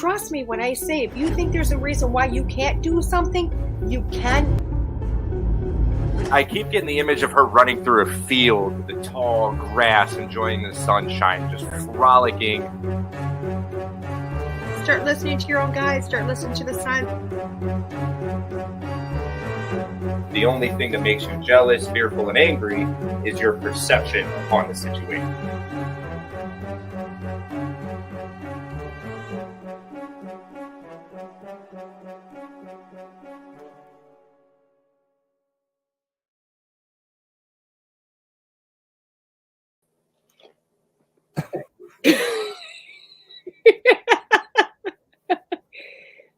trust me when I say, if you think there's a reason why you can't do something, you can. I keep getting the image of her running through a field with the tall grass, enjoying the sunshine, just frolicking. Start listening to your own guides. Start listening to the signs. The only thing that makes you jealous, fearful, and angry is your perception upon the situation.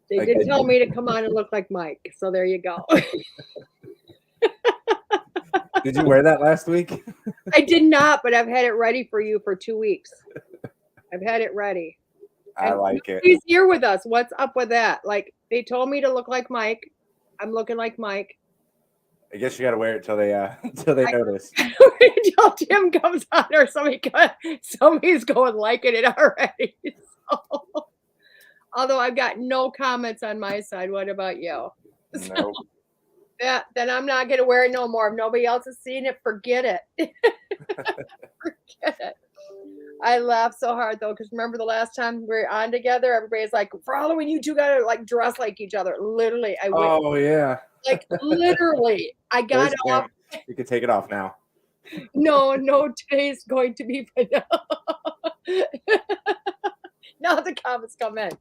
They did tell me to come on and look like Mike, so there you go. Did you wear that last week? I did not, but I've had it ready for you for 2 weeks. I've had it ready. I like it. He's here with us. What's up with that? Like, they told me to look like Mike. I'm looking like Mike. I guess you got to wear it till they notice. Until Tim comes on or somebody's going liking it already. So, although I've got no comments on my side. What about you? Nope. Yeah, then I'm not going to wear it no more. If nobody else has seen it, forget it. Forget it. I laughed so hard, though, because remember the last time we were on together, everybody's like, for Halloween, you two got to, like, dress like each other. Literally. Oh, yeah. Like, literally. I got off. You can take it off now. No, today's going to be now the comments come in.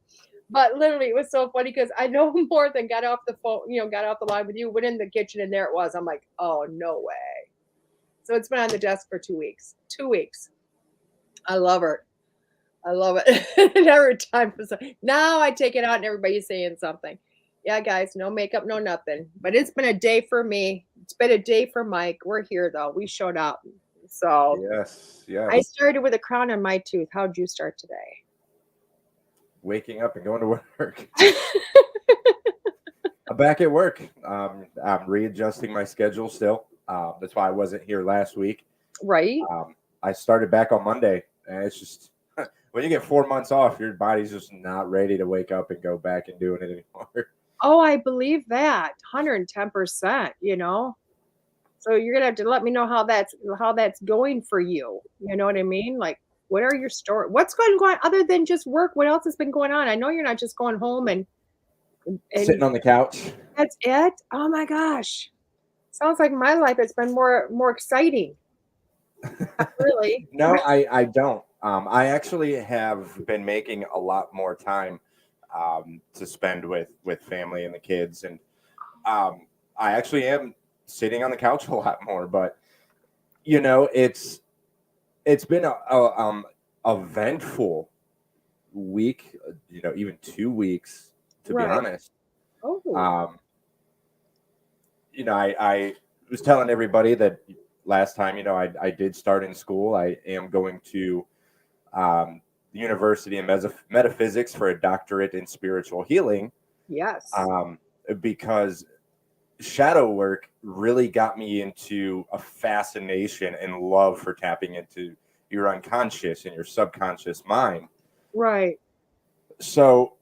But literally, it was so funny because I know more than got off the phone, got off the line with you, went in the kitchen, and there it was. I'm like, oh, no way. So it's been on the desk for 2 weeks. 2 weeks. I love her. I love it. Every time. Now I take it out and everybody's saying something. Yeah, guys, no makeup, no nothing. But it's been a day for me. It's been a day for Mike. We're here, though. We showed up. So yes. I started with a crown on my tooth. How'd you start today? Waking up and going to work. I'm back at work. I'm readjusting my schedule still. That's why I wasn't here last week. Right. I started back on Monday. And it's just, when you get 4 months off, your body's just not ready to wake up and go back and doing it anymore. Oh, I believe that. 110%, So you're gonna have to let me know how that's going for you. You know what I mean? Like, what are your story? What's going on other than just work? What else has been going on? I know you're not just going home and sitting on the couch. That's it? Oh my gosh. Sounds like my life has been more exciting. Not really. No, I don't. I actually have been making a lot more time to spend with family and the kids, and I actually am sitting on the couch a lot more. But it's been a eventful week. Even 2 weeks to be honest. Oh. I was telling everybody that last time. I did start in school. I am going to the University of Metaphysics for a doctorate in spiritual healing. Yes. Because shadow work really got me into a fascination and love for tapping into your unconscious and your subconscious mind. Right. So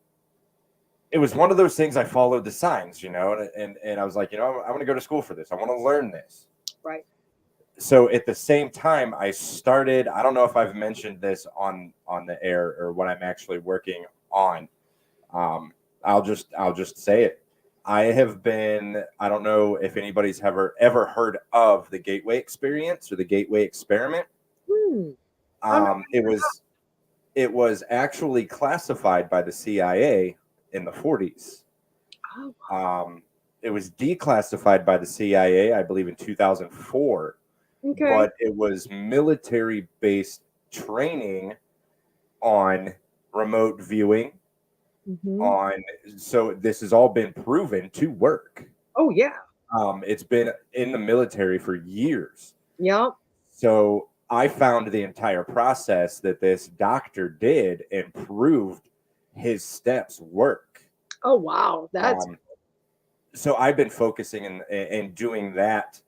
it was one of those things. I followed the signs, and I was like, I want to go to school for this. I want to learn this. Right. So at the same time, I started, I don't know if I've mentioned this on the air or what I'm actually working on. I'll just say it. I have been, I don't know if anybody's ever heard of the Gateway Experience or the Gateway Experiment. It was actually classified by the CIA in the 40s. Oh. It was declassified by the CIA, I believe, in 2004. Okay. But it was military-based training on remote viewing. So this has all been proven to work. Oh yeah. It's been in the military for years. Yep. So I found the entire process that this doctor did and proved his steps work. Oh wow, that's so I've been focusing and doing that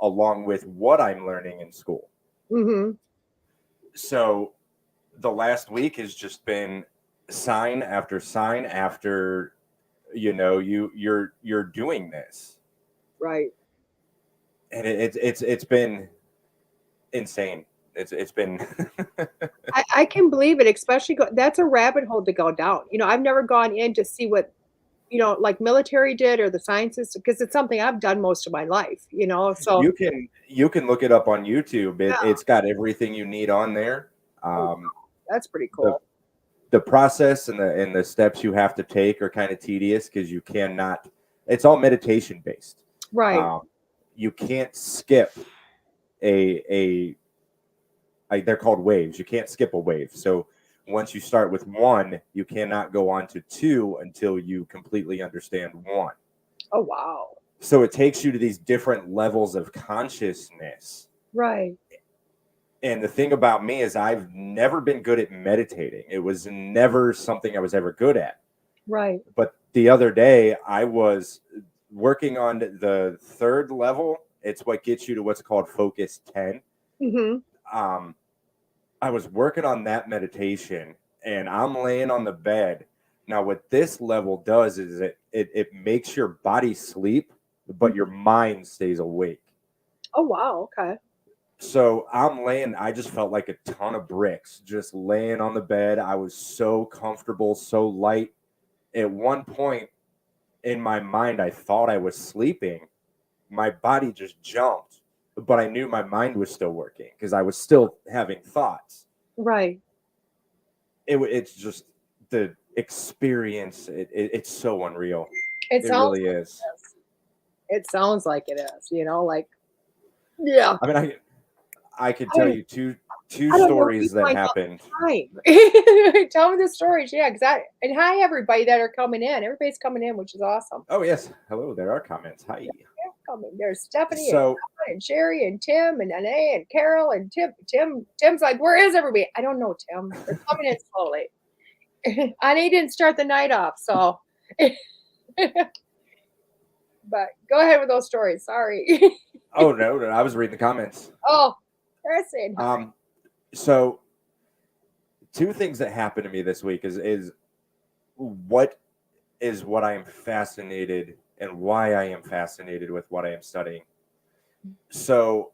along with what I'm learning in school. Mm-hmm. So the last week has just been sign after you're doing this, Right. and it's been insane. It's been I can believe it, especially that's a rabbit hole to go down. I've never gone in to see what, like military did or the sciences, because it's something I've done most of my life, so you can look it up on YouTube. yeah. It's got everything you need on there. Oh, that's pretty The cool. the process and the steps you have to take are kind of tedious because you cannot. It's all meditation based. Right. You can't skip they're called waves. You can't skip a wave. So once you start with one, you cannot go on to two until you completely understand one. Oh, wow. So it takes you to these different levels of consciousness. Right. And the thing about me is I've never been good at meditating. It was never something I was ever good at. Right. But the other day I was working on the third level. It's what gets you to what's called Focus 10. Mm-hmm. I was working on that meditation and I'm laying on the bed. Now, what this level does is it makes your body sleep, but your mind stays awake. Oh, wow. Okay. So I just felt like a ton of bricks just laying on the bed. I was so comfortable, so light. At one point in my mind, I thought I was sleeping. My body just jumped, but I knew my mind was still working because I was still having thoughts. Right. It's just the experience. It's so unreal. It It sounds really like is. it sounds like it is, like, yeah. I mean, I could I tell don't- you two I don't know if stories you that find out happened. time. Tell me the stories. Yeah, exactly. And hi, everybody that are coming in. Everybody's coming in, which is awesome. Oh yes, hello. There are comments. Hi. Yeah, coming. There's Stephanie and So John and Sherry and Tim and Anae and Carol and Tim. Tim's like, where is everybody? I don't know, Tim. They're coming in slowly. Anae didn't start the night off, so. But go ahead with those stories. Sorry. oh no, I was reading the comments. Oh, they're saying hi. So two things that happened to me this week is what I am fascinated and why I am fascinated with what I am studying. So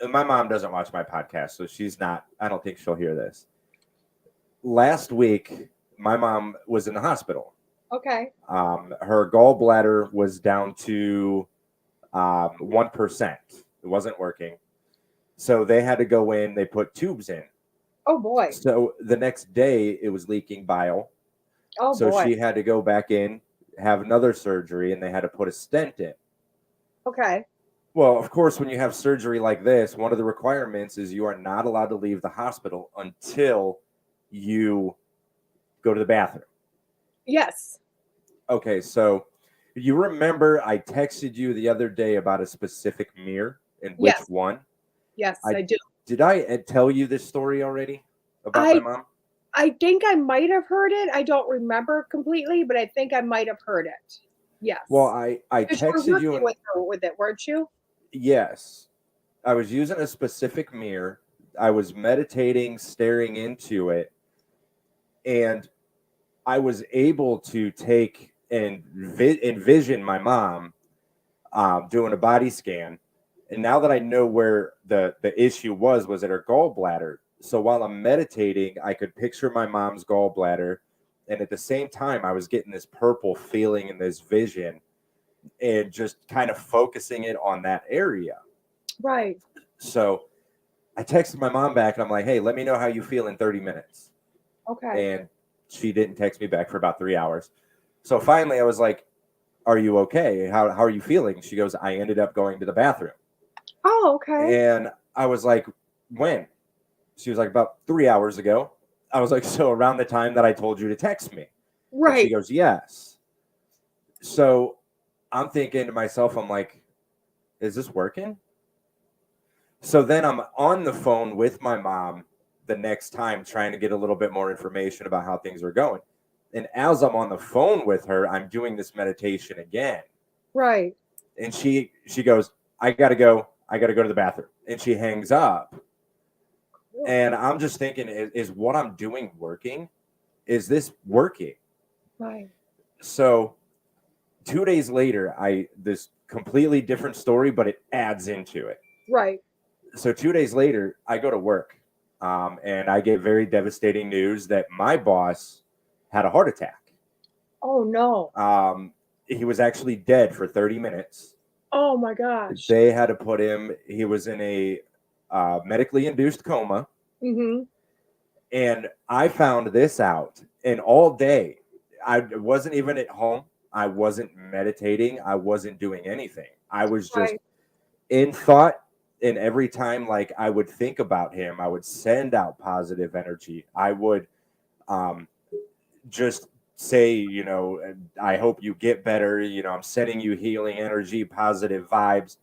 my mom doesn't watch my podcast, so I don't think she'll hear this. Last week, my mom was in the hospital. Okay. Her gallbladder was down to 1%. It wasn't working. So they had to go in, they put tubes in. Oh boy. So the next day it was leaking bile. Oh So boy. she had to go back in, have another surgery, and they had to put a stent in. Okay. Well, of course, when you have surgery like this, one of the requirements is you are not allowed to leave the hospital until you go to the bathroom. Yes. Okay, so you remember I texted you the other day about a specific mirror and which Yes. one? Yes, I do. Did I tell you this story already about my mom? I think I might have heard it. I don't remember completely, but I think I might have heard it. Yes. Well, I texted you with her with it, weren't you? Yes. I was using a specific mirror. I was meditating, staring into it, and I was able to take and envision my mom doing a body scan. And now that I know where the issue was at her gallbladder. So while I'm meditating, I could picture my mom's gallbladder. And at the same time, I was getting this purple feeling and this vision and just kind of focusing it on that area. Right. So I texted my mom back and I'm like, hey, let me know how you feel in 30 minutes. Okay. And she didn't text me back for about 3 hours. So finally I was like, are you okay? How are you feeling? She goes, I ended up going to the bathroom. Oh, okay. And I was like, when? She was like, about 3 hours ago. I was like, so around the time that I told you to text me. Right. And she goes, yes. So I'm thinking to myself, I'm like, is this working? So then I'm on the phone with my mom the next time trying to get a little bit more information about how things are going. And as I'm on the phone with her, I'm doing this meditation again. Right. And she goes, I got to go to the bathroom. And she hangs up. And I'm just thinking, is what I'm doing working? is this working? Right. So 2 days later, this completely different story, but it adds into it. Right. So 2 days later, I go to work, and I get very devastating news that my boss had a heart attack. Oh no. He was actually dead for 30 minutes. Oh my gosh. They had to put him. He was in a medically induced coma. Mm-hmm. And I found this out, and all day, I wasn't even at home. I wasn't meditating. I wasn't doing anything. I was just Right. in thought. And every time, like, I would think about him, I would send out positive energy. I would just say, I hope you get better. I'm sending you healing energy, positive vibes.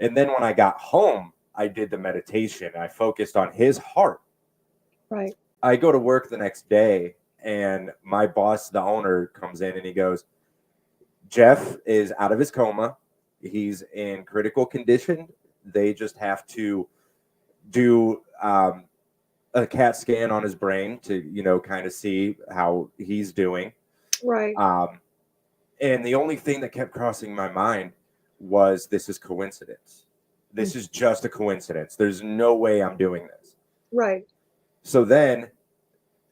And then when I got home, I did the meditation. I focused on his heart. Right. I go to work the next day, and my boss, the owner, comes in and he goes, Jeff is out of his coma. He's in critical condition. They just have to do a CAT scan on his brain to, kind of see how he's doing. Right. And the only thing that kept crossing my mind was, this is coincidence. This is just a coincidence. There's no way I'm doing this. Right. So then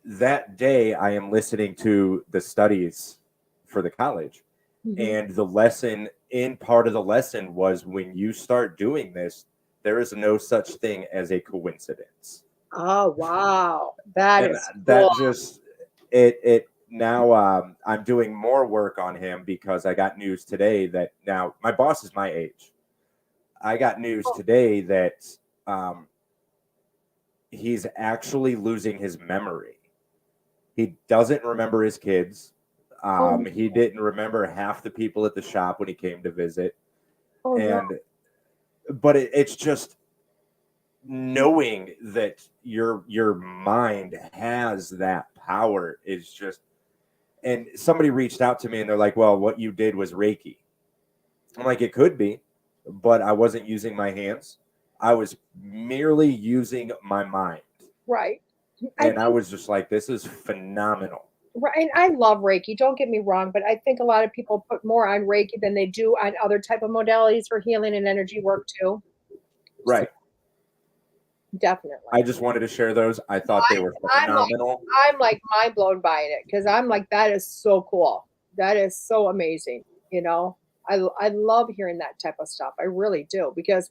that day I am listening to the studies for the college, and the lesson, in part of the lesson, was, when you start doing this, there is no such thing as a coincidence. Oh wow, that And is that cool. just it now I'm doing more work on him, because I got news today that now my boss is my age. I got news today that he's actually losing his memory. He doesn't remember his kids. He didn't remember half the people at the shop when he came to visit. Oh, no. But it's just knowing that your mind has that power is just. And somebody reached out to me and they're like, well, what you did was Reiki. I'm like, it could be, but I wasn't using my hands. I was merely using my mind. Right. And I was just like, this is phenomenal. Right. And I love Reiki. Don't get me wrong, but I think a lot of people put more on Reiki than they do on other type of modalities for healing and energy work too. Right. Definitely. I just wanted to share those. I thought they were phenomenal. I'm like mind blown by it, because I'm like, that is so cool. That is so amazing. I love hearing that type of stuff. I really do, because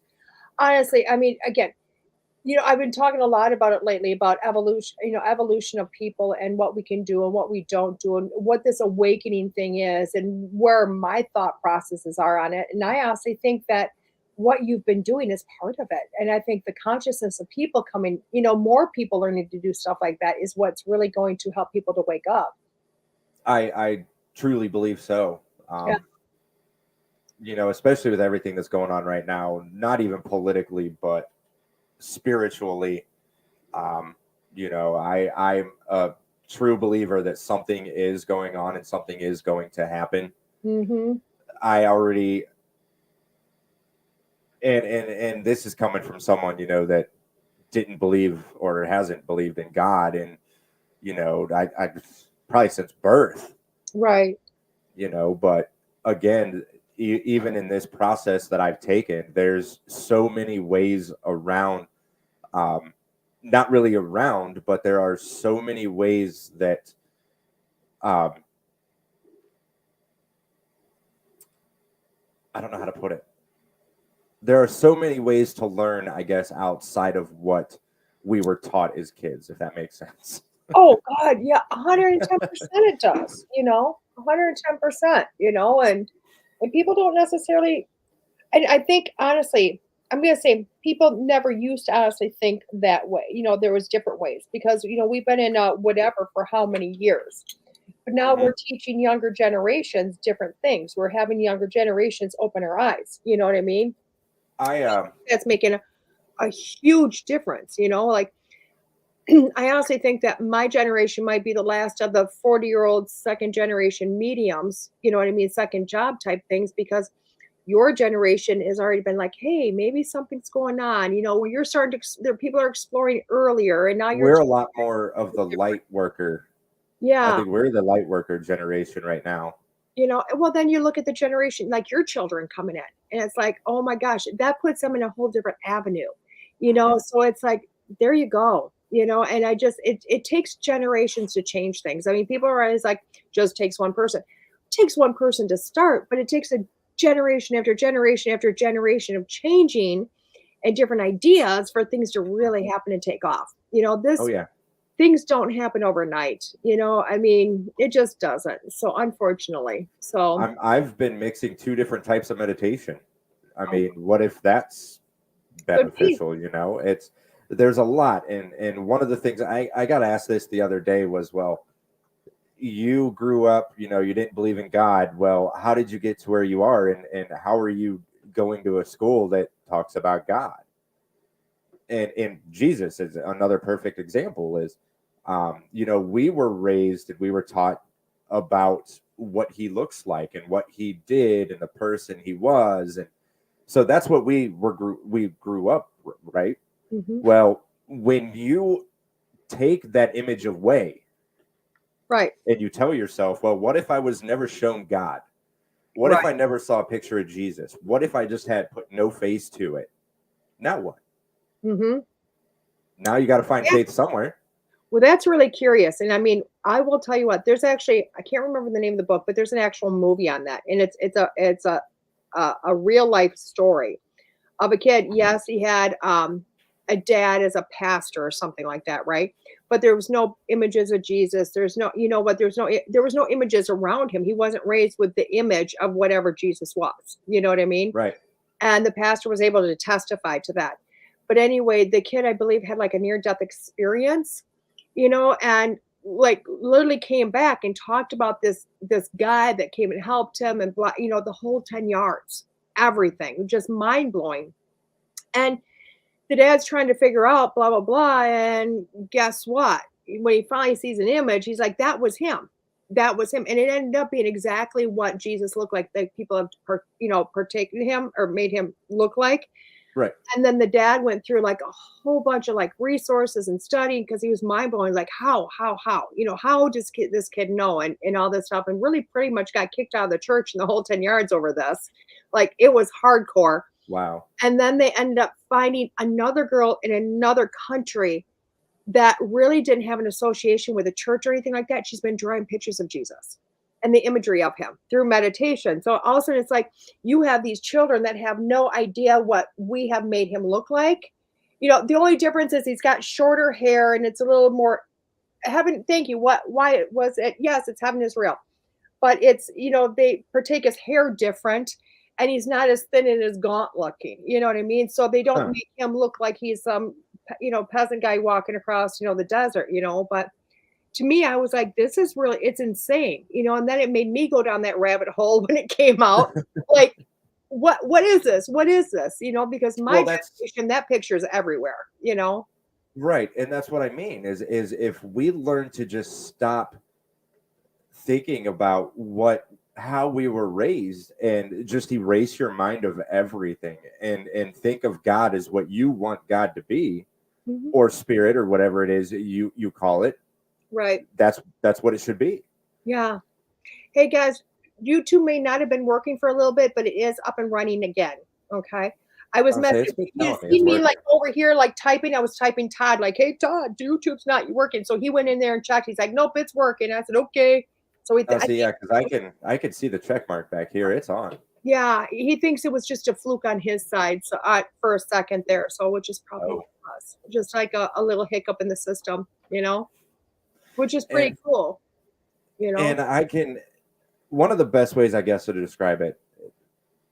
honestly, I mean, again, I've been talking a lot about it lately, about evolution, evolution of people and what we can do and what we don't do, and what this awakening thing is, and where my thought processes are on it. And I honestly think that what you've been doing is part of it. And I think the consciousness of people coming, more people learning to do stuff like that is what's really going to help people to wake up. I truly believe so. Yeah. Especially with everything that's going on right now, not even politically, but spiritually. I'm a true believer that something is going on and something is going to happen. I already, and this is coming from someone, that didn't believe or hasn't believed in God. And, I probably since birth. Right. But again, even in this process that I've taken, there's so many ways around, not really around, but there are so many ways that, I don't know how to put it. There are so many ways to learn, I guess, outside of what we were taught as kids, if that makes sense. Oh God, yeah, 110% it does, 110%, and people don't necessarily, and I think honestly, I'm gonna say people never used to honestly think that way. There was different ways, because we've been in whatever for how many years. But now we're teaching younger generations different things. We're having younger generations open their eyes. You know what I mean? That's making a huge difference, like I honestly think that my generation might be the last of the 40-year-old second generation mediums, you know what I mean, second job type things, because your generation has already been like, hey, maybe something's going on, when you're starting to, people are exploring earlier, and now we're a lot more of the light worker I Yeah. think we're the light worker generation right now. Well, then you look at the generation, like your children coming in, and it's like, oh my gosh, that puts them in a whole different avenue, Mhm. so it's like, there you go, and it takes generations to change things. I mean, people are always like, just takes one person. It takes one person to start, but it takes a generation after generation after generation of changing and different ideas for things to really happen and take off. Oh This yeah. things don't happen overnight. I mean, it just doesn't. So unfortunately, I've been mixing two different types of meditation. I oh, mean, what if that's could be. beneficial? It's there's a lot, and one of the things I got asked this the other day was, well, you grew up, you didn't believe in God. Well, how did you get to where you are, and how are you going to a school that talks about God? And Jesus is another perfect example. Is we were raised and we were taught about what he looks like and what he did and the person he was, and so that's what we grew up, right? Hmm. Well, when you take that image away Right. and you tell yourself, well, what if I was never shown God? What if Right. I never saw a picture of Jesus? What if I just had put no face to it? Now what? Hmm. Now you got to find Yeah. faith somewhere. Well, that's really curious. And I mean, I will tell you what, there's actually, I can't remember the name of the book, but there's an actual movie on that. And it's a real life story of a kid. Yes, he had a dad as a pastor or something like that, right? But there was no images of Jesus. There's no, there was no images around him. He wasn't raised with the image of whatever Jesus was. You know what I mean? Right. And the pastor was able to testify to that. But anyway, the kid, I believe, had like a near death experience, and like literally came back and talked about this guy that came and helped him and blah, the whole 10 yards, everything, just mind blowing. And the dad's trying to figure out blah blah blah, and guess what? When he finally sees an image, he's like, that was him. That was him. And it ended up being exactly what Jesus looked like, that people have partaken him or made him look like. Right. And then the dad went through like a whole bunch of like resources and studying, because he was mind blowing, like how does this kid know, and all this stuff, and really pretty much got kicked out of the church and the whole 10 yards over this. Like, it was hardcore. Wow. And then they ended up finding another girl in another country that really didn't have an association with a church or anything like that. She's been drawing pictures of Jesus and the imagery of him through meditation. So all of a sudden, it's like you have these children that have no idea what we have made him look like. The only difference is he's got shorter hair and it's a little more heaven. Thank you. Why was it? Yes, it's heaven is real, but it's, they partake his hair different, and he's not as thin and as gaunt looking. You know what I mean? So they don't Huh. make him look like he's some, peasant guy walking across, the desert, but to me, I was like, this is really, it's insane, and then it made me go down that rabbit hole when it came out. Like, what is this? What is this? Because my Well, that's generation, that picture is everywhere. right, and that's what I mean is if we learn to just stop thinking about how we were raised and just erase your mind of everything and think of God as what you want God to be, Mhm. or spirit, or whatever it is you call it. Right. That's what it should be. Yeah. Hey guys, YouTube may not have been working for a little bit, but it is up and running again. Okay. I was I'll say messaging. it's been You telling me see it's me working. like over here, like typing. I was typing Todd, like, hey Todd, YouTube's not working. So he went in there and checked. He's like, nope, it's working. I said, okay. So Oh, I see, think, yeah, because I can see the check mark back here. It's on. yeah, he thinks it was just a fluke on his side. So for a second there. So which is probably Oh, what it was. Just like a little hiccup in the system, which is and pretty cool, I can, one of the best ways I guess to describe it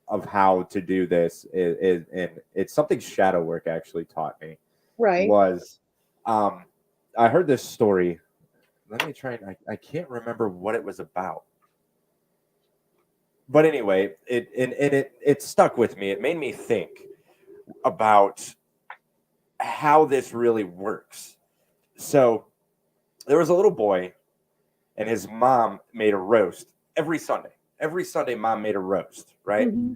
of how to do this is and it's something shadow work actually taught me Right. was I heard this story. Let me try. I can't remember what it was about. But anyway, it stuck with me. It made me think about how this really works. So there was a little boy, and his mom made a roast every Sunday. Every Sunday, mom made a roast, right? Mhm.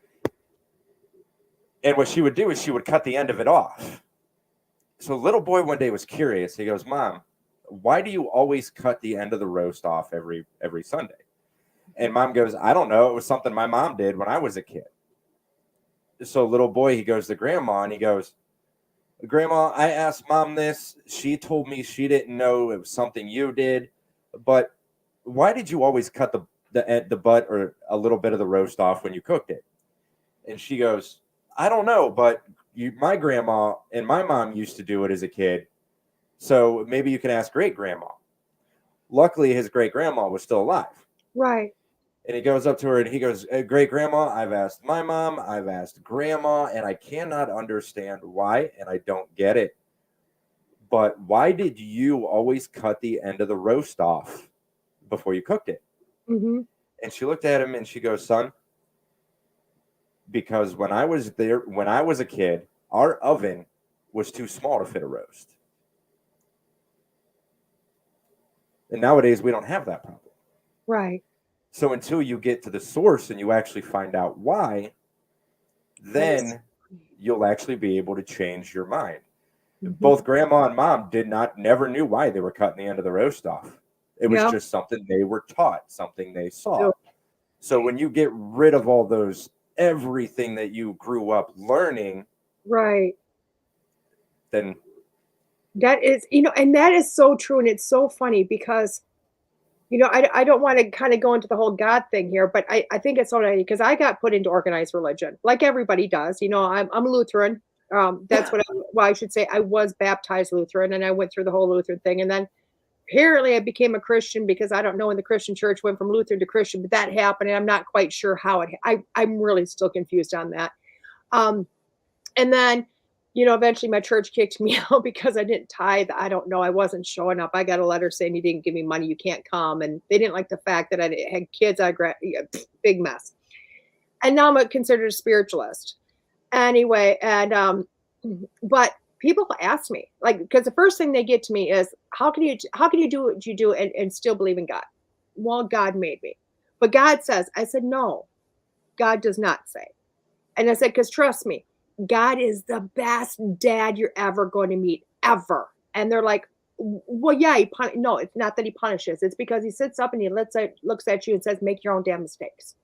And what she would do is she would cut the end of it off. So little boy one day was curious. He goes, "Mom, why do you always cut the end of the roast off every Sunday? And mom goes, I don't know. It was something my mom did when I was a kid. So little boy, he goes to grandma and he goes, Grandma, I asked mom this. She told me she didn't know it was something you did. But why did you always cut the butt or a little bit of the roast off when you cooked it? And she goes, I don't know, but my grandma and my mom used to do it as a kid. So maybe you can ask great grandma. Luckily, his great grandma was still alive. Right. And he goes up to her and he goes, hey, great grandma, I've asked my mom, I've asked grandma, and I cannot understand why, and I don't get it. But why did you always cut the end of the roast off before you cooked it? Mm-hmm. And she looked at him and she goes, son, because when I was a kid, our oven was too small to fit a roast. And nowadays we don't have that problem. Right. So until you get to the source and you actually find out why, then you'll actually be able to change your mind. Mm-hmm. Both grandma and mom never knew why they were cutting the end of the roast off. It was just something they were taught, something they saw. Yep. So when you get rid of all those, everything that you grew up learning, right, then that is, and that is so true. And it's so funny because, I don't want to kind of go into the whole God thing here, but I think it's so funny because I got put into organized religion like everybody does. I'm Lutheran. That's what I should say. I was baptized Lutheran and I went through the whole Lutheran thing. And then apparently I became a Christian because I don't know when the Christian church went from Lutheran to Christian, but that happened. And I'm not quite sure how I'm really still confused on that. And then, eventually my church kicked me out because I didn't tithe. I don't know. I wasn't showing up. I got a letter saying you didn't give me money. You can't come. And they didn't like the fact that I had kids. Big mess. And now I'm considered a spiritualist. Anyway, and but people ask me, like, because the first thing they get to me is, how can you do what you do and still believe in God? Well, God made me. But God says, I said, no, God does not say. And I said, because trust me, God is the best dad you're ever going to meet, ever. And they're like, well, yeah, no, it's not that he punishes. It's because he sits up and he looks at you and says, make your own damn mistakes.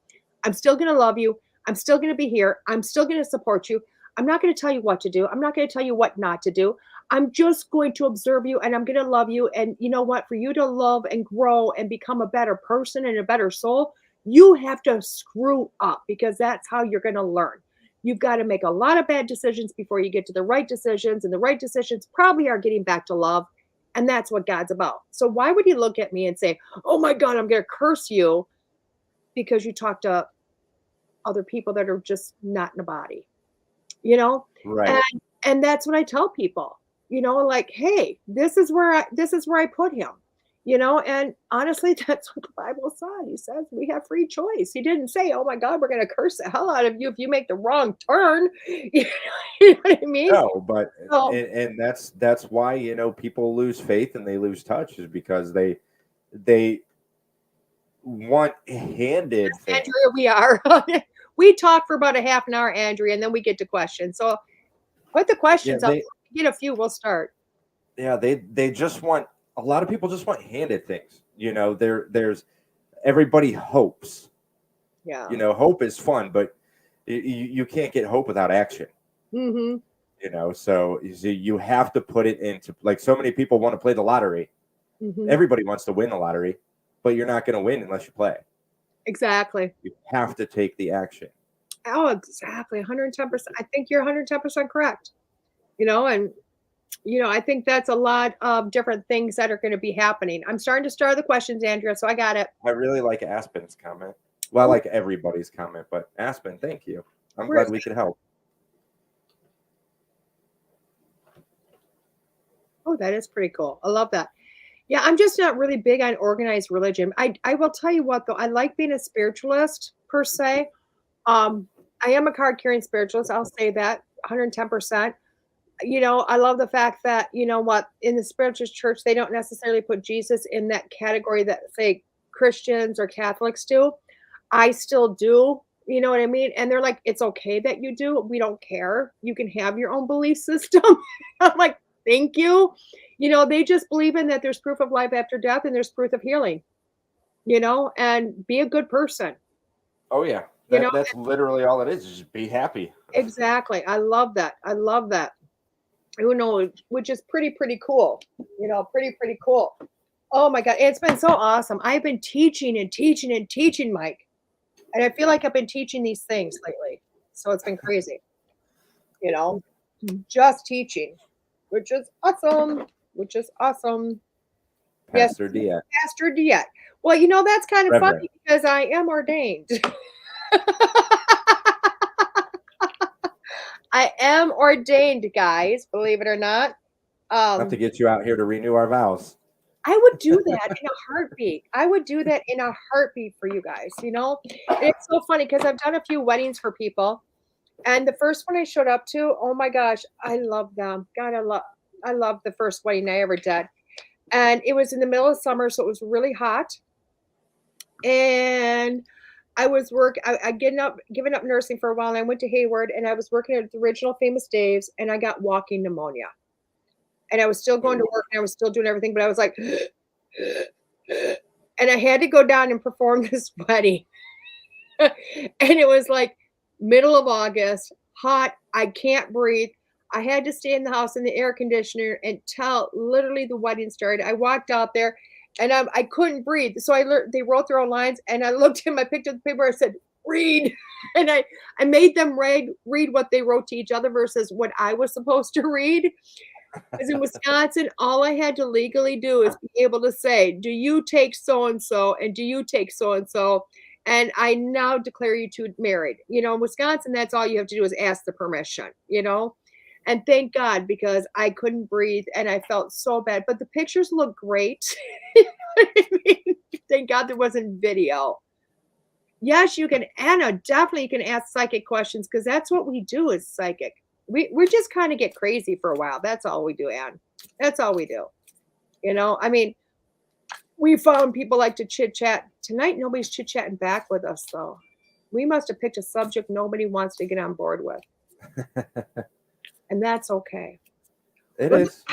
I'm still going to love you. I'm still going to be here. I'm still going to support you. I'm not going to tell you what to do. I'm not going to tell you what not to do. I'm just going to observe you and I'm going to love you. And you know what? For you to love and grow and become a better person and a better soul, you have to screw up because that's how you're going to learn. You've got to make a lot of bad decisions before you get to the right decisions. And the right decisions probably are getting back to love. And that's what God's about. So why would he look at me and say, oh my God, I'm going to curse you because you talk to other people that are just not in the body, Right. And that's what I tell people, like, hey, this is where I put him, and honestly, that's what the Bible said. He says we have free choice. He didn't say, oh my God, we're going to curse the hell out of you if you make the wrong turn. You know what I mean? No, but and that's why, people lose faith and they lose touch is because they want handed things. Andrea, we are. We talk for about a half an hour, Andrea, and then we get to questions. So put the questions up. Get a few, we'll start. Yeah, they just want, a lot of people just want handed things. There's everybody hopes. Yeah. Hope is fun, but you can't get hope without action. Mm-hmm. So you have to put it into, like, so many people want to play the lottery. Mm-hmm. Everybody wants to win the lottery, but you're not going to win unless you play. Exactly. You have to take the action. Oh, exactly. 110%. I think you're 110% correct. And, I think that's a lot of different things that are going to be happening. I'm starting to start the questions, Andrea, so I got it. I really like Aspen's comment. Well, I like everybody's comment, but Aspen, thank you. I'm glad we could help. Oh, that is pretty cool. I love that. Yeah, I'm just not really big on organized religion. I will tell you what, though, I like being a spiritualist per se. I am a card-carrying spiritualist. I'll say that 110%. I love the fact that, in the spiritualist church, they don't necessarily put Jesus in that category that, say, Christians or Catholics do. I still do. You know what I mean? And they're like, it's okay that you do. We don't care. You can have your own belief system. I'm like, Thank you. You know, they just believe in that there's proof of life after death and there's proof of healing, you know, and be a good person. Oh yeah. You know, That's literally all it is. Just be happy. exactly. I love that. I love that. Who knows, which is pretty cool. You know, pretty cool. Oh my God. It's been so awesome. I've been teaching and teaching and teaching, Mike. And I feel like I've been teaching these things lately. So it's been crazy. You know, just teaching, which is awesome. Which is awesome. Pastor Yes, DeEtte. Pastor DeEtte. Well, you know, that's kind of Reverend. funny because I am ordained. I am ordained, guys, believe it or not. I'll have to get you out here to renew our vows. I would do that in a heartbeat. I would do that in a heartbeat for you guys, you know? It's so funny because I've done a few weddings for people. And the first one I showed up to, oh my gosh, I love them. God, I love the first wedding I ever did. And it was in the middle of summer, so it was really hot. And I was giving up nursing for a while, and I went to Hayward, and I was working at the original Famous Dave's, and I got walking pneumonia. And I was still going to work, and I was still doing everything, but I was like, and I had to go down and perform this wedding. And it was like middle of August, hot. I can't breathe. I had to stay in the house in the air conditioner until literally the wedding started. I walked out there and I couldn't breathe. So they wrote their own lines, and I looked at them, I picked up the paper, I said, read. And I made them read what they wrote to each other versus what I was supposed to read. Because in Wisconsin, all I had to legally do is be able to say, do you take so-and-so and do you take so-and-so? And I now declare you two married. You know, in Wisconsin, that's all you have to do is ask the permission, you know? And thank God, because I couldn't breathe and I felt so bad. But the pictures look great. You know what I mean? Thank God there wasn't video. Yes, you can, Anna, definitely you can ask psychic questions because that's what we do is psychic. We just kind of get crazy for a while. That's all we do, Ann. That's all we do. You know, I mean, we found people like to chit chat. Tonight, nobody's chit chatting back with us, though. We must have picked a subject nobody wants to get on board with. And that's okay. It is.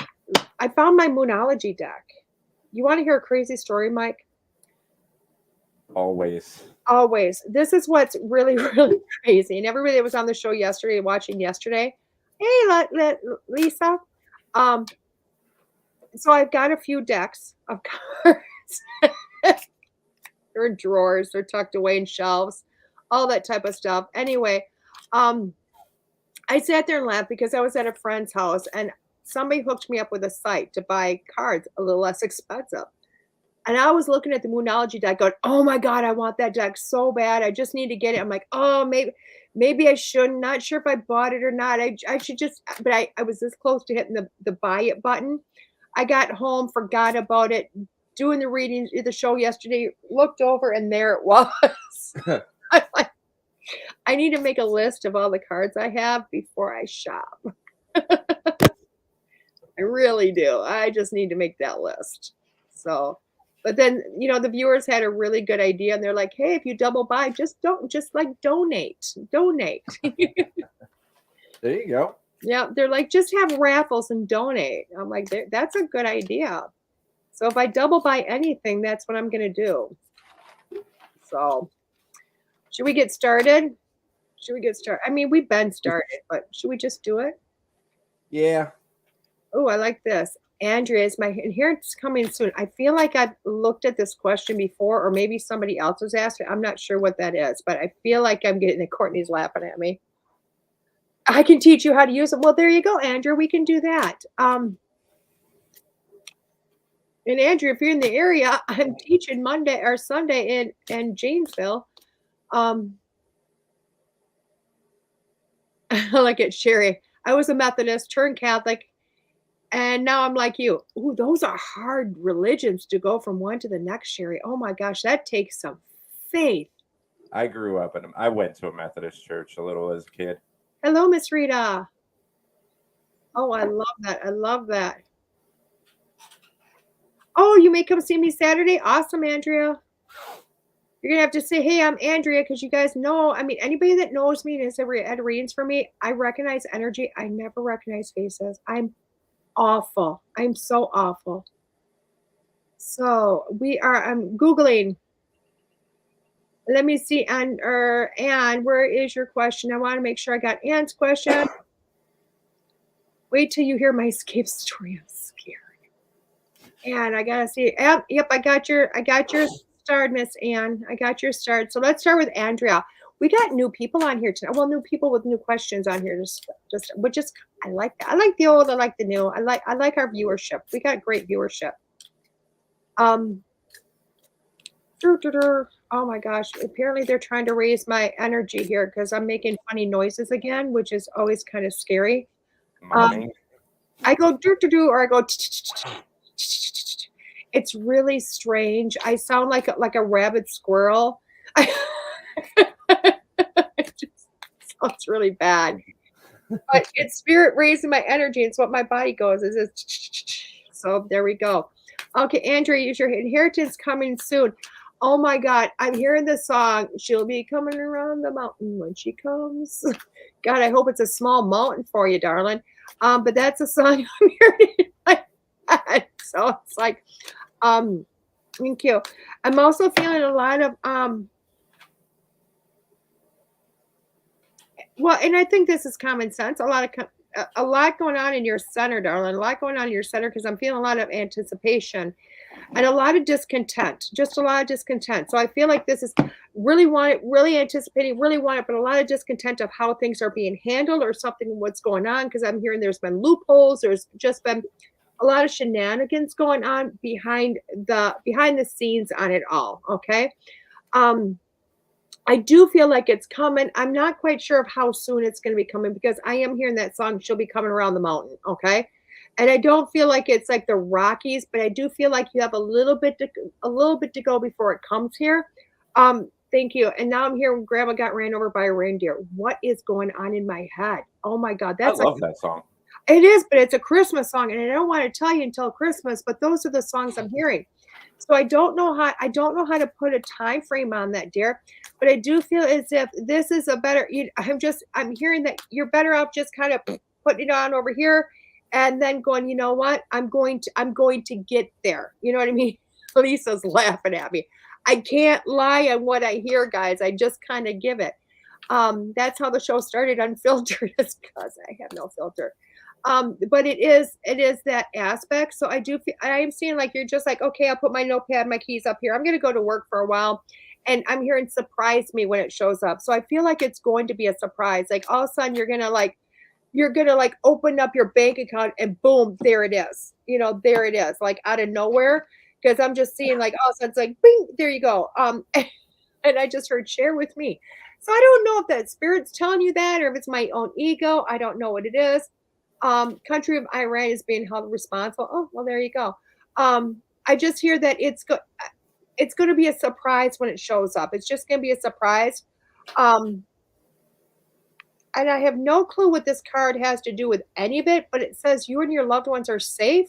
I found my Moonology deck. You want to hear a crazy story, Mike? Always. Always. This is what's really, really crazy. And everybody that was on the show yesterday, watching yesterday, hey, Lisa. So I've got a few decks of cards. They're in drawers. They're tucked away in shelves, all that type of stuff. Anyway, I sat there and laughed because I was at a friend's house and somebody hooked me up with a site to buy cards a little less expensive. And I was looking at the Moonology deck going, oh my God, I want that deck so bad. I just need to get it. I'm like, oh, maybe I shouldn't. Not sure if I bought it or not. I should just, but I was this close to hitting the buy it button. I got home, forgot about it, doing the reading, the show yesterday, looked over, and there it was. I'm like, I need to make a list of all the cards I have before I shop. I really do. I just need to make that list. So, but then, you know, the viewers had a really good idea and they're like, hey, if you double buy, just donate. There you go. Yeah. They're like, just have raffles and donate. I'm like, that's a good idea. So if I double buy anything, that's what I'm going to do. So should we get started? I mean, we've been started, but should we just do it? Yeah. Oh, I like this. Andrea is and here it's coming soon. I feel like I've looked at this question before, or maybe somebody else was asked it. I'm not sure what that is, but I feel like I'm getting it. Courtney's laughing at me. I can teach you how to use it. Well, there you go, Andrea. We can do that. And Andrea, if you're in the area, I'm teaching Monday or Sunday in Janesville. Look at Sherry. I was a Methodist, turned Catholic, and now I'm like you. Ooh, those are hard religions to go from one to the next, Sherry. Oh my gosh, that takes some faith. I grew up I went to a Methodist church a little as a kid. Hello, Miss Rita. Oh, I love that. I love that. Oh, you may come see me Saturday. Awesome, Andrea. You're going to have to say, hey, I'm Andrea, because you guys know, I mean, anybody that knows me and has ever had readings for me, I recognize energy. I never recognize faces. I'm awful. I'm so awful. So I'm Googling. Let me see, Anne, where is your question? I want to make sure I got Anne's question. Wait till you hear my escape story. I'm scared. And I gotta see. Yep, I got your start, Miss Anne. I got your start. So let's start with Andrea. We got new people on here tonight. Well, new people with new questions on here. I like that. I like the old. I like the new. I like our viewership. We got great viewership. Oh my gosh! Apparently they're trying to raise my energy here because I'm making funny noises again, which is always kind of scary. I go or I go. It's really strange. I sound like a rabid squirrel. It just sounds really bad. But it's spirit raising my energy. It's what my body goes. So there we go. Okay, Andrea, use your inheritance coming soon. Oh my God, I'm hearing the song. She'll be coming around the mountain when she comes. God, I hope it's a small mountain for you, darling. But that's a song I'm hearing in my head. So it's like, thank you. I'm also feeling a lot of well, and I think this is common sense. A lot going on in your center, darling. A lot going on in your center because I'm feeling a lot of anticipation and a lot of discontent. Just a lot of discontent. So I feel like this is really anticipating, but a lot of discontent of how things are being handled or something, what's going on. Because I'm hearing there's been loopholes. There's just been a lot of shenanigans going on behind the scenes on it all. Okay. I do feel like it's coming. I'm not quite sure of how soon it's going to be coming because I am hearing that song. She'll be coming around the mountain. Okay. And I don't feel like it's like the Rockies, but I do feel like you have a little bit to go before it comes here. Thank you. And now I'm here when Grandma got ran over by a reindeer. What is going on in my head? Oh my God. I love that song. It is, but it's a Christmas song, and I don't want to tell you until Christmas, but those are the songs I'm hearing. So I don't know how to put a time frame on that, dear. But I do feel as if this is a better. I'm hearing that you're better off just kind of putting it on over here, and then going. You know what? I'm going to get there. You know what I mean? Lisa's laughing at me. I can't lie on what I hear, guys. I just kind of give it. That's how the show started. Unfiltered is because I have no filter. But it is that aspect. So I am seeing like you're just like, okay, I'll put my notepad, my keys up here. I'm going to go to work for a while. And I'm hearing surprise me when it shows up. So I feel like it's going to be a surprise. Like all of a sudden you're going to open up your bank account and boom, there it is. There it is, like out of nowhere. Cause I'm just seeing like, all of a sudden it's like, bing, there you go. And I just heard share with me. So I don't know if that spirit's telling you that, or if it's my own ego. I don't know what it is. Country of Iran is being held responsible. Oh, well, there you go. I just hear that it's going to be a surprise when it shows up. It's just going to be a surprise. And I have no clue what this card has to do with any of it, but it says you and your loved ones are safe.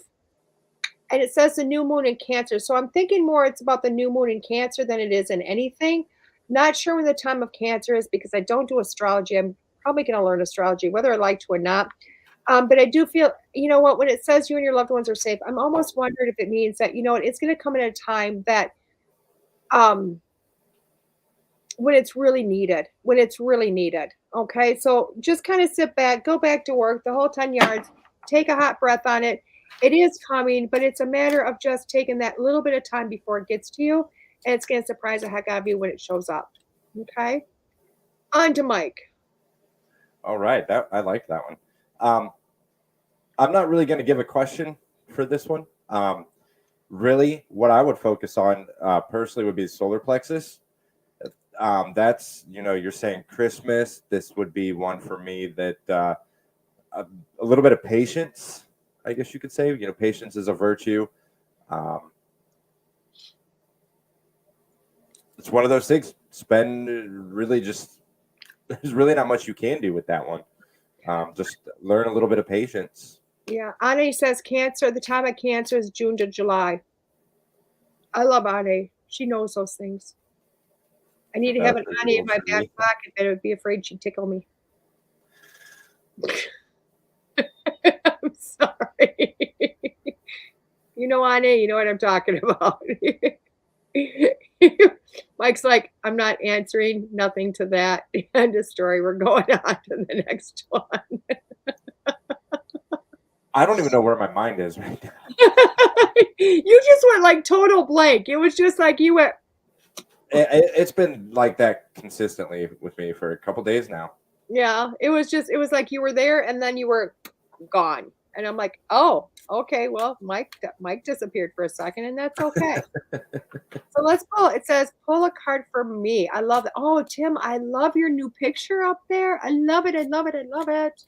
And it says the new moon in Cancer. So I'm thinking more it's about the new moon in Cancer than it is in anything. Not sure when the time of Cancer is because I don't do astrology. I'm probably going to learn astrology, whether I like to or not. But I do feel, you know what, when it says you and your loved ones are safe, I'm almost wondering if it means that, it's going to come at a time that when it's really needed. Okay, so just kind of sit back, go back to work, the whole 10 yards, take a hot breath on it. It is coming, but it's a matter of just taking that little bit of time before it gets to you, and it's going to surprise the heck out of you when it shows up. Okay, on to Mike. All right, I like that one. I'm not really going to give a question for this one. Really, what I would focus on personally would be the solar plexus. That's, you're saying Christmas. This would be one for me that a little bit of patience, I guess you could say. Patience is a virtue. It's one of those things. There's really not much you can do with that one. Just learn a little bit of patience. Yeah, Annie says Cancer. The time of Cancer is June to July. I love Annie. She knows those things. I need to have an Annie in my back pocket, but I would be afraid she'd tickle me. I'm sorry. You know, Anya, you know what I'm talking about. Mike's like, I'm not answering nothing to that. End of story. We're going on to the next one. I don't even know where my mind is right now. You just went like total blank. It was just like you went. It's been like that consistently with me for a couple days now. Yeah, it was like you were there and then you were gone. And I'm like, oh, okay, well, Mike disappeared for a second, and that's okay. So let's pull. It says pull a card for me. I love it. Oh, Tim, I love your new picture up there. I love it. I love it. I love it.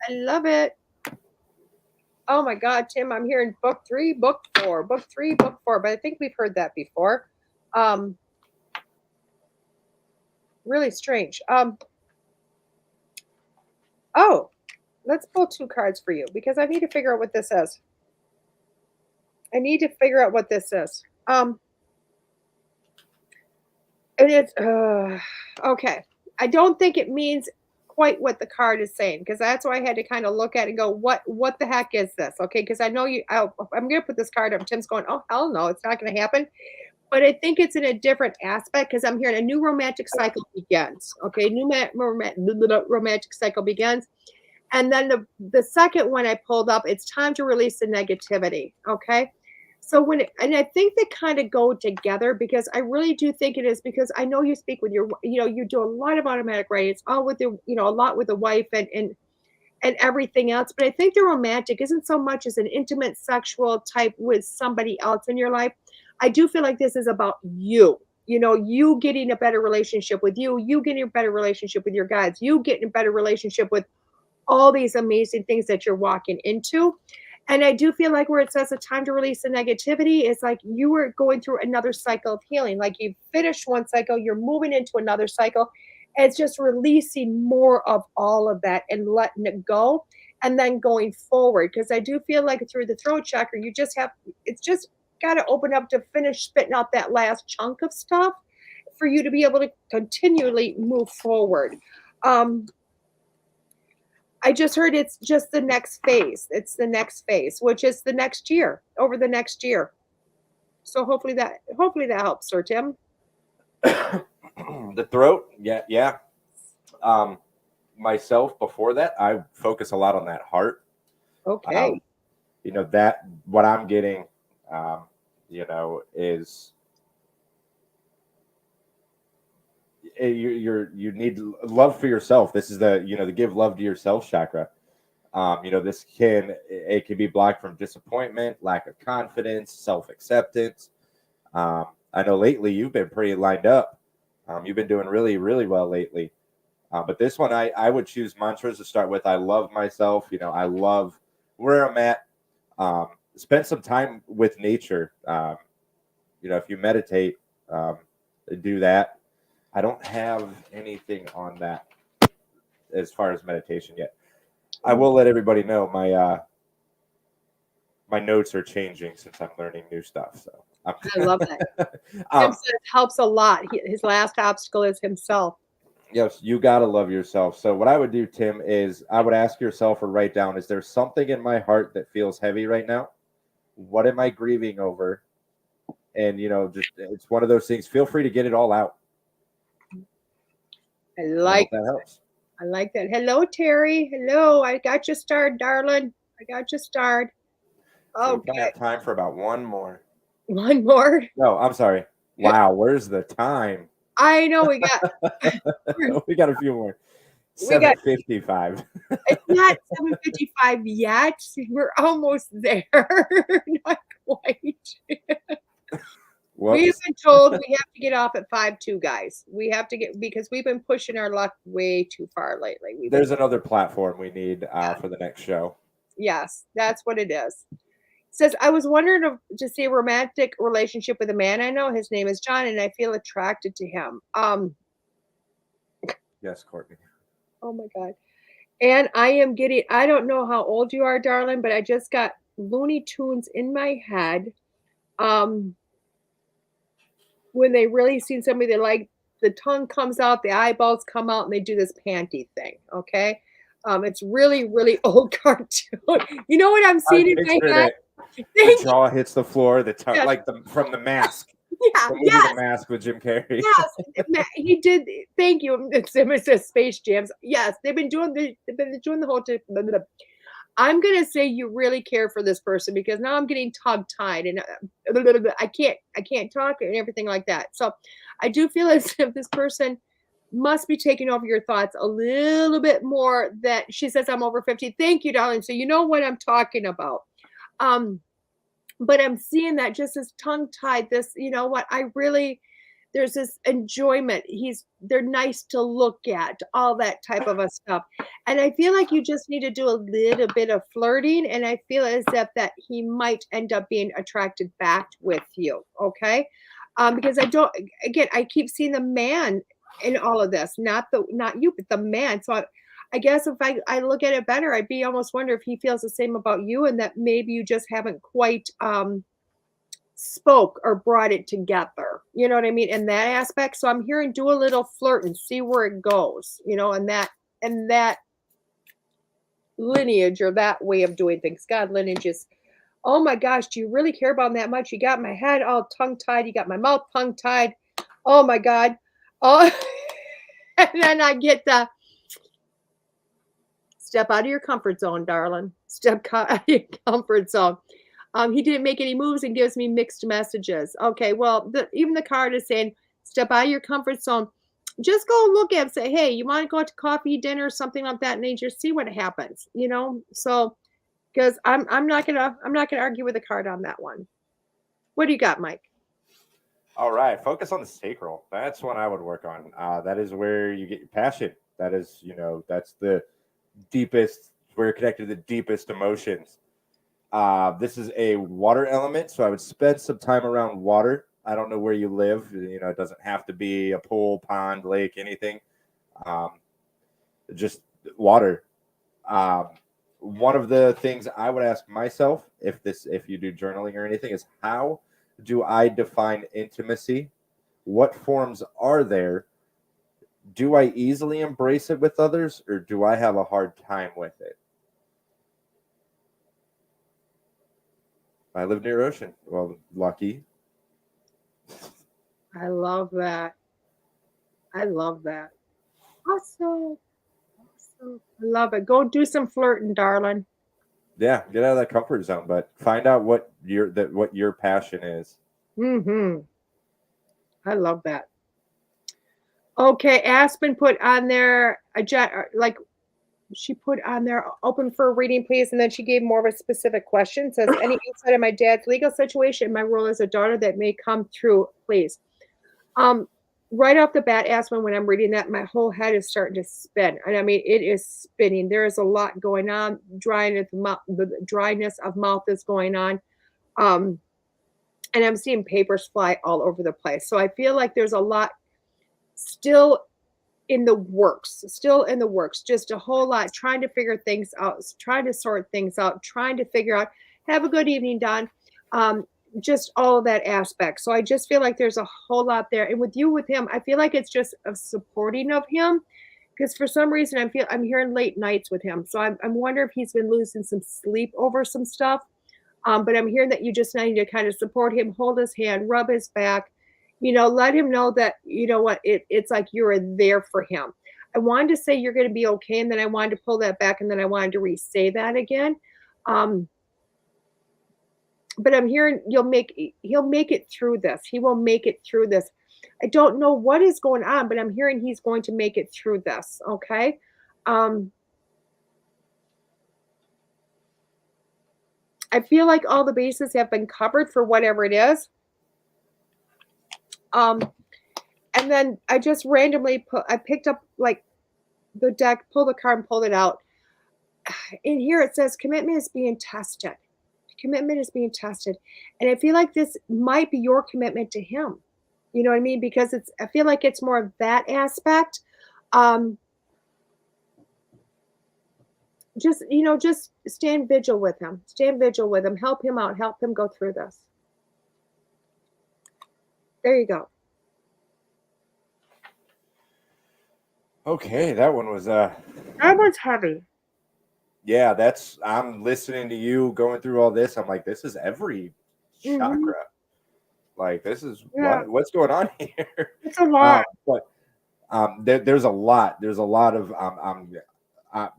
I love it. Oh my God, Tim, I'm hearing book 3, book 4, book 3, book 4, but I think we've heard that before. Really strange. Oh, let's pull 2 cards for you because I need to figure out what this is. I need to figure out what this is. And it's okay. I don't think it means quite what the card is saying because that's why I had to kind of look at it and go, what the heck is this? Okay, because I know I'm gonna put this card up. Tim's going, oh hell no, it's not gonna happen. But I think it's in a different aspect because I'm hearing a new romantic cycle begins. Okay, new romantic cycle begins. And then the second one I pulled up, it's time to release the negativity. Okay. So and I think they kind of go together because I really do think it is because I know you speak with you do a lot of automatic writing. It's all with a lot with the wife and everything else. But I think the romantic isn't so much as an intimate sexual type with somebody else in your life. I do feel like this is about you. You getting a better relationship with you getting a better relationship with your guides, you getting a better relationship with all these amazing things that you're walking into. And I do feel like where it says a time to release the negativity, it's like you were going through another cycle of healing. Like you finished one cycle, you're moving into another cycle. And it's just releasing more of all of that and letting it go and then going forward. Because I do feel like through the throat chakra, it's just got to open up to finish spitting out that last chunk of stuff for you to be able to continually move forward. I just heard it's just the next phase. It's the next phase, which is the next year, over the next year. So hopefully that helps, Sir Tim. The throat, yeah. Myself before that, I focus a lot on that heart. Okay. That what I'm getting, is you need love for yourself. This is the give love to yourself chakra. This can be blocked from disappointment, lack of confidence, self-acceptance. I know lately you've been pretty lined up. You've been doing really, really well lately. But this one, I would choose mantras to start with. I love myself. I love where I'm at. Spend some time with nature. If you meditate, do that. I don't have anything on that as far as meditation yet. I will let everybody know my notes are changing since I'm learning new stuff. So I love that. Tim says helps a lot. His last obstacle is himself. Yes, you got to love yourself. So what I would do, Tim, is I would ask yourself or write down, is there something in my heart that feels heavy right now? What am I grieving over? And, just it's one of those things. Feel free to get it all out. I like that helps. I like that. Hello, Terry. Hello. I got you started, darling. I got you started. So we have time for about one more. One more? No, I'm sorry. Wow, where's the time? I know we got we got a few more. 7:55. It's not 7:55 yet. We're almost there. Not quite. We've been told we have to get off at 5:02, guys. We have to get because we've been pushing our luck way too far lately. There's another platform we need for the next show. Yes, that's what it is. It says, I was wondering to see a romantic relationship with a man I know. His name is John, and I feel attracted to him. Yes, Courtney. Oh my God. And I don't know how old you are, darling, but I just got Looney Tunes in my head. When they really see somebody, they like the tongue comes out, the eyeballs come out, and they do this panty thing. Okay. It's really, really old cartoon. You know what I'm I seeing in my pictured head? it. The Thank you. jaw hits the floor. Yes. Like from The Mask. Yeah, The movie yes, The Mask with Jim Carrey. yes. He did. Thank you. It says Space Jams. Yes, they've been doing the whole. I'm gonna say you really care for this person because now I'm getting tongue tied and I can't talk and everything like that. So I do feel as if this person must be taking over your thoughts a little bit more. That she says I'm over 50. Thank you, darling. So you know what I'm talking about. Um, but I'm seeing that just as tongue tied. This, you know what? I really there's this enjoyment. They're nice to look at, all that type of a stuff. And I feel like you just need to do a little bit of flirting. And I feel as if that he might end up being attracted back with you. Okay. Because I keep seeing the man in all of this, not you, but the man. So I guess if I look at it better, I'd be almost wonder if he feels the same about you and that maybe you just haven't quite spoke or brought it together. You know what I mean? In that aspect. So I'm hearing do a little flirt and see where it goes, you know, and that lineage or that way of doing things. God, lineage is, oh my gosh, do you really care about them that much? You got my head all tongue tied, you got my mouth tongue tied. Oh my God. Oh, and then I get the step out of your comfort zone, darling. Step out of your comfort zone. He didn't make any moves and gives me mixed messages. Okay, well, even the card is saying, step out of your comfort zone. Just go look at him, say, hey, you want to go out to coffee, dinner, something like that nature, see what happens, you know? So because I'm not gonna argue with the card on that one. What do you got, Mike? All right, focus on the sacral. That's what I would work on. That is where you get your passion. That is, that's the deepest, where you're connected to the deepest emotions. This is a water element, so I would spend some time around water. I don't know where you live. It doesn't have to be a pool, pond, lake, anything. Just water. One of the things I would ask myself, if you do journaling or anything, is how do I define intimacy? What forms are there? Do I easily embrace it with others, or do I have a hard time with it? I live near ocean. Well, lucky. I love that. I love that. Awesome. Awesome. I love it. Go do some flirting, darling. Yeah, get out of that comfort zone, but find out what your passion is. Mm-hmm. I love that. Okay, Aspen put on there she put on there open for a reading, please, and then she gave more of a specific question. Says any insight on my dad's legal situation and my role as a daughter that may come through, please. Right off the bat, Aspen, when I'm reading that, my whole head is starting to spin, and I mean it is spinning. There is a lot going on. The dryness of mouth is going on. And I'm seeing papers fly all over the place. So I feel like there's a lot still in the works, just a whole lot trying to figure things out, trying to sort things out, trying to figure out, have a good evening, Don. Just all of that aspect. So I just feel like there's a whole lot there. And with him, I feel like it's just a supporting of him because for some reason I'm hearing late nights with him. So I'm wondering if he's been losing some sleep over some stuff. But I'm hearing that you just need to kind of support him, hold his hand, rub his back, let him know that, you know what, it's like you're there for him. I wanted to say you're going to be okay. And then I wanted to pull that back. And then I wanted to re-say that again. But I'm hearing he'll make it through this. He will make it through this. I don't know what is going on, but I'm hearing he's going to make it through this. Okay. I feel like all the bases have been covered for whatever it is. And then I just randomly I picked up like the deck, pulled the card and pulled it out. In here it says commitment is being tested. Commitment is being tested. And I feel like this might be your commitment to him. You know what I mean? Because I feel like it's more of that aspect. Just stand vigil with him. Stand vigil with him. Help him out. Help him go through this. There you go. Okay, that one was That one's heavy. Yeah, I'm listening to you going through all this. I'm like, this is every chakra. Like, this is Yeah. what's going on here. It's a lot. But there's a lot. There's a lot of I'm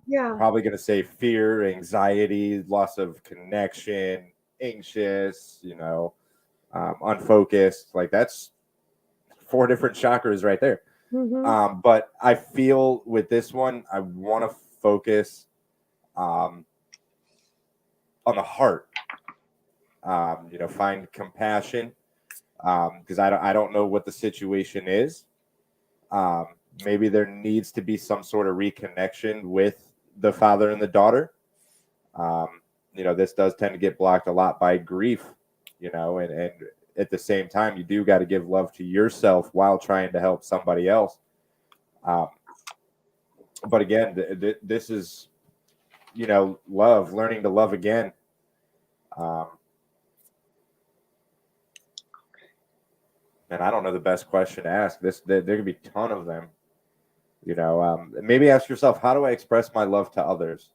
Yeah. probably going to say fear, anxiety, loss of connection, anxious, unfocused. Like, that's 4 different chakras right there. But I feel with this one, I want to focus on the heart. Find compassion, because I don't know what the situation is. Maybe there needs to be some sort of reconnection with the father and the daughter. This does tend to get blocked a lot by grief, and at the same time, you do got to give love to yourself while trying to help somebody else. But again, this is, love, learning to love again. And I don't know the best question to ask. There could be a ton of them. Maybe ask yourself, how do I express my love to others?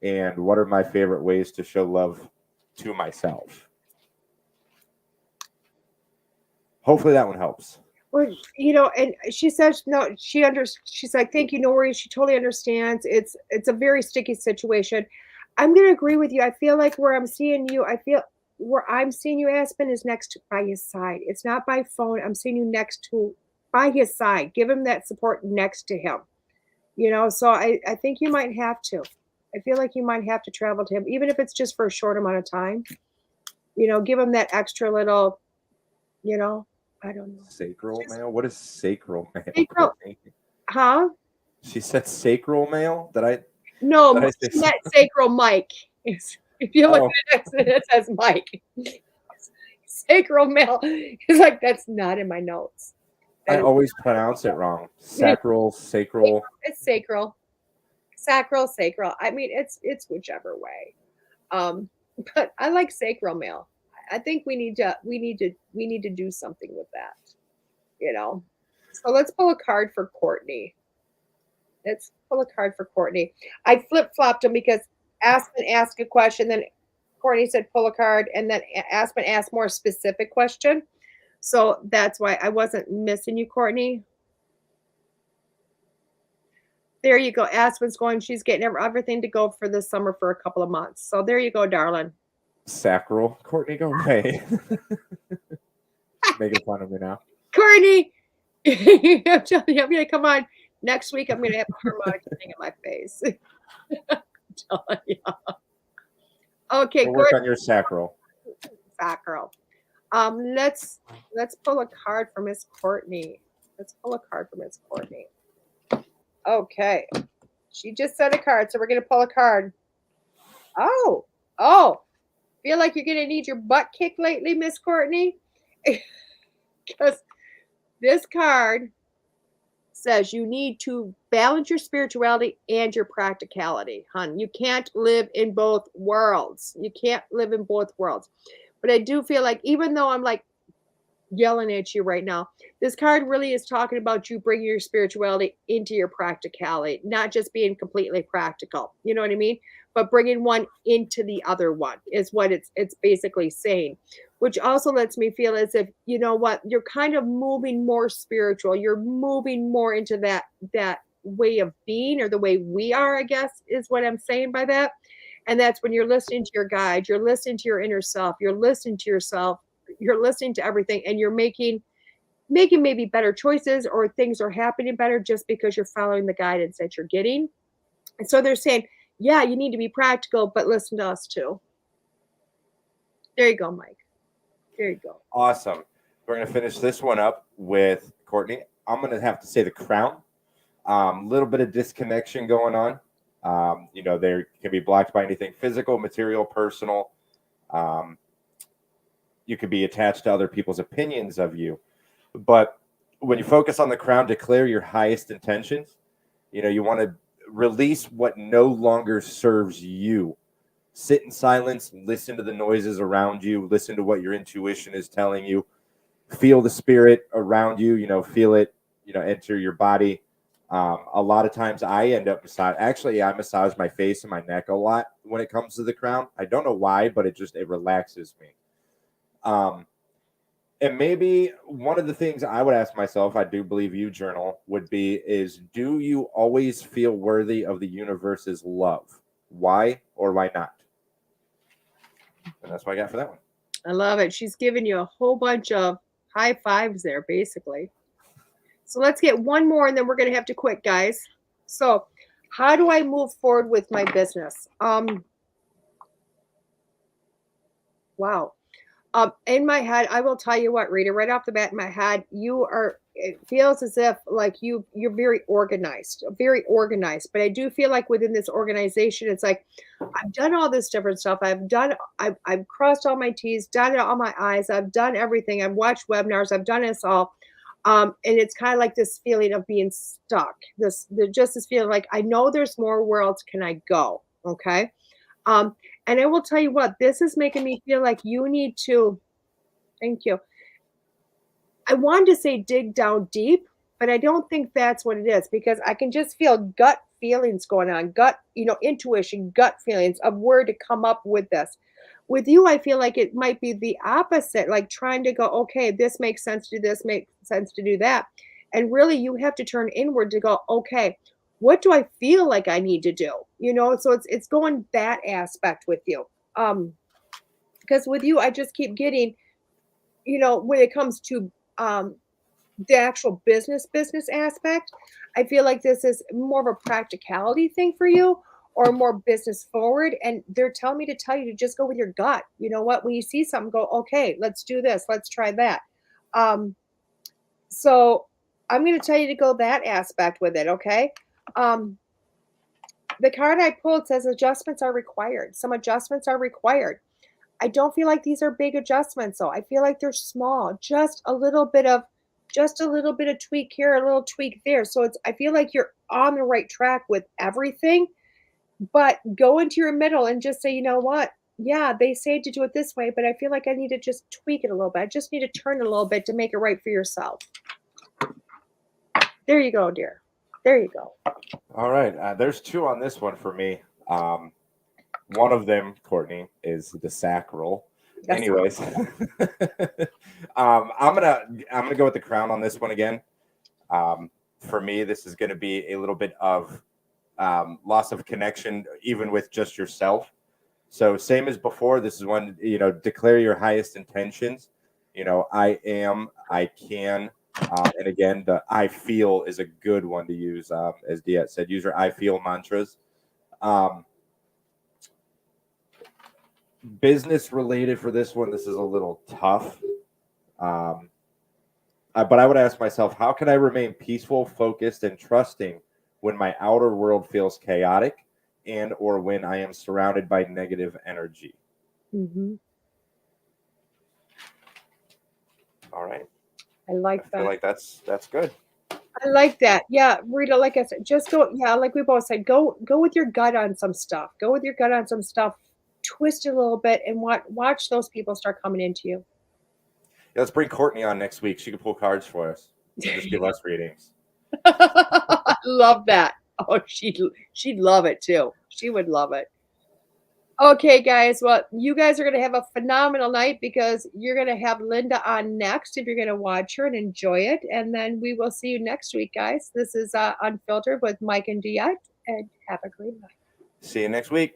And what are my favorite ways to show love to myself? Hopefully that one helps. Well, and she says, no, she's like, thank you, no worries. She totally understands. It's a very sticky situation. I'm going to agree with you. I feel like where I'm seeing you, Aspen, is next by his side. It's not by phone. I'm seeing you by his side. Give him that support next to him. So I think you might have to. I feel like you might have to travel to him, even if it's just for a short amount of time. Give him that extra little, I don't know. Sacral male? What is sacral male? Sacral. Huh? She said sacral male? No, it's not sacral Mike. If you look at it says Mike. Sacral male. He's like, that's not in my notes. I always pronounce it wrong. Sacral. It's sacral. Sacral, sacral. I mean, it's whichever way. But I like sacral male. I think we need to do something with that. So let's pull a card for Courtney. I flip-flopped them because Aspen asked a question, then Courtney said pull a card, and then Aspen asked more specific question. So that's why I wasn't missing you, Courtney. There you go. Aspen's going. She's getting everything to go for this summer for a couple of months. So there you go, darling. Sacral. Courtney, go away. Making fun of me now. Courtney, I'm telling you, come on. Next week, I'm going to have a harmonica thing in my face. I'm telling you. Okay, we'll work on your sacral. Sacral. Let's pull a card for Miss Courtney. Okay. She just said a card, so we're going to pull a card. Oh. Feel like you're going to need your butt kicked lately, Miss Courtney? Because this card says you need to balance your spirituality and your practicality, hon. You can't live in both worlds. But I do feel like, even though I'm like yelling at you right now, this card really is talking about you bringing your spirituality into your practicality, not just being completely practical. You know what I mean? But bringing one into the other one is what it's basically saying, which also lets me feel as if, you know what, you're kind of moving more spiritual. You're moving more into that way of being, or the way we are, I guess, is what I'm saying by that. And that's when you're listening to your guide, you're listening to your inner self, you're listening to yourself, you're listening to everything, and you're making maybe better choices, or things are happening better just because you're following the guidance that you're getting. And so they're saying, yeah, you need to be practical, but listen to us too. There you go, Mike. There you go. Awesome. We're going to finish this one up with Courtney. I'm going to have to say the crown. Little bit of disconnection going on. They can be blocked by anything physical, material, personal. You could be attached to other people's opinions of you. But when you focus on the crown, declare your highest intentions. You want to release what no longer serves you. Sit in silence, listen to the noises around you, listen to what your intuition is telling you. Feel the spirit around you, feel it, enter your body. A lot of times I end up I massage my face and my neck a lot when it comes to the crown. I don't know why, but it relaxes me. And maybe one of the things I would ask myself, I do believe you journal, would be is, do you always feel worthy of the universe's love? Why or why not? And that's what I got for that one. I love it. She's giving you a whole bunch of high fives there, basically. So let's get one more, and then we're going to have to quit, guys. So how do I move forward with my business? Wow. In my head, I will tell you what, Rita, right off the bat in my head, it feels as if like you're very organized, but I do feel like within this organization, it's like, I've done all this different stuff. I've crossed all my T's, dotted all my I's. I've done everything. I've watched webinars. I've done this all. And it's kind of like this feeling of being stuck. This feeling like, I know there's more. Where else can I go? Okay. And I will tell you what, this is making me feel like you need to, thank you. I wanted to say dig down deep, but I don't think that's what it is, because I can just feel gut feelings going on, intuition, gut feelings of where to come up with this. With you, I feel like it might be the opposite, like trying to go, okay, this makes sense to do this, makes sense to do that. And really you have to turn inward to go, okay, what do I feel like I need to do? So it's going that aspect with you. Because with you, I just keep getting, when it comes to the actual business aspect, I feel like this is more of a practicality thing for you, or more business forward. And they're telling me to tell you to just go with your gut. You know what? When you see something, go, okay, let's do this. Let's try that. So I'm going to tell you to go that aspect with it. Okay. The card I pulled says adjustments are required. Some adjustments are required. I don't feel like these are big adjustments, though. I feel like they're small, just a little bit of tweak here, a little tweak there. So I feel like you're on the right track with everything, but go into your middle and just say, you know what? Yeah, they say to do it this way, but I feel like I need to just tweak it a little bit. I just need to turn it a little bit to make it right for yourself. There you go, dear. There you go. All right. There's two on this one for me. One of them, Courtney, is the sacral. That's anyways. I'm gonna go with the crown on this one again. For me, this is going to be a little bit of loss of connection, even with just yourself. So same as before, this is when, declare your highest intentions. I am, I can. And again, the I feel is a good one to use. As DeEtte said, use your I feel mantras. Business related for this one, this is a little tough. But I would ask myself, how can I remain peaceful, focused, and trusting when my outer world feels chaotic and or when I am surrounded by negative energy? Mm-hmm. All right. I like that. I feel like that's good. I like that. Yeah, Rita, like I said, just go. Yeah, like we both said, go with your gut on some stuff. Go with your gut on some stuff. Twist it a little bit and watch those people start coming into you. Yeah, let's bring Courtney on next week. She can pull cards for us. Just give us readings. I love that. Oh, she'd love it too. She would love it. Okay, guys. Well, you guys are going to have a phenomenal night because you're going to have Linda on next if you're going to watch her and enjoy it. And then we will see you next week, guys. This is Unfiltered with Mike and DeEtte, and have a great night. See you next week.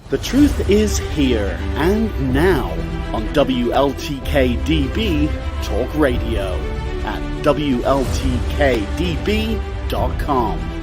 The truth is here and now on WLTK-DB Talk Radio at WLTK-DB.com.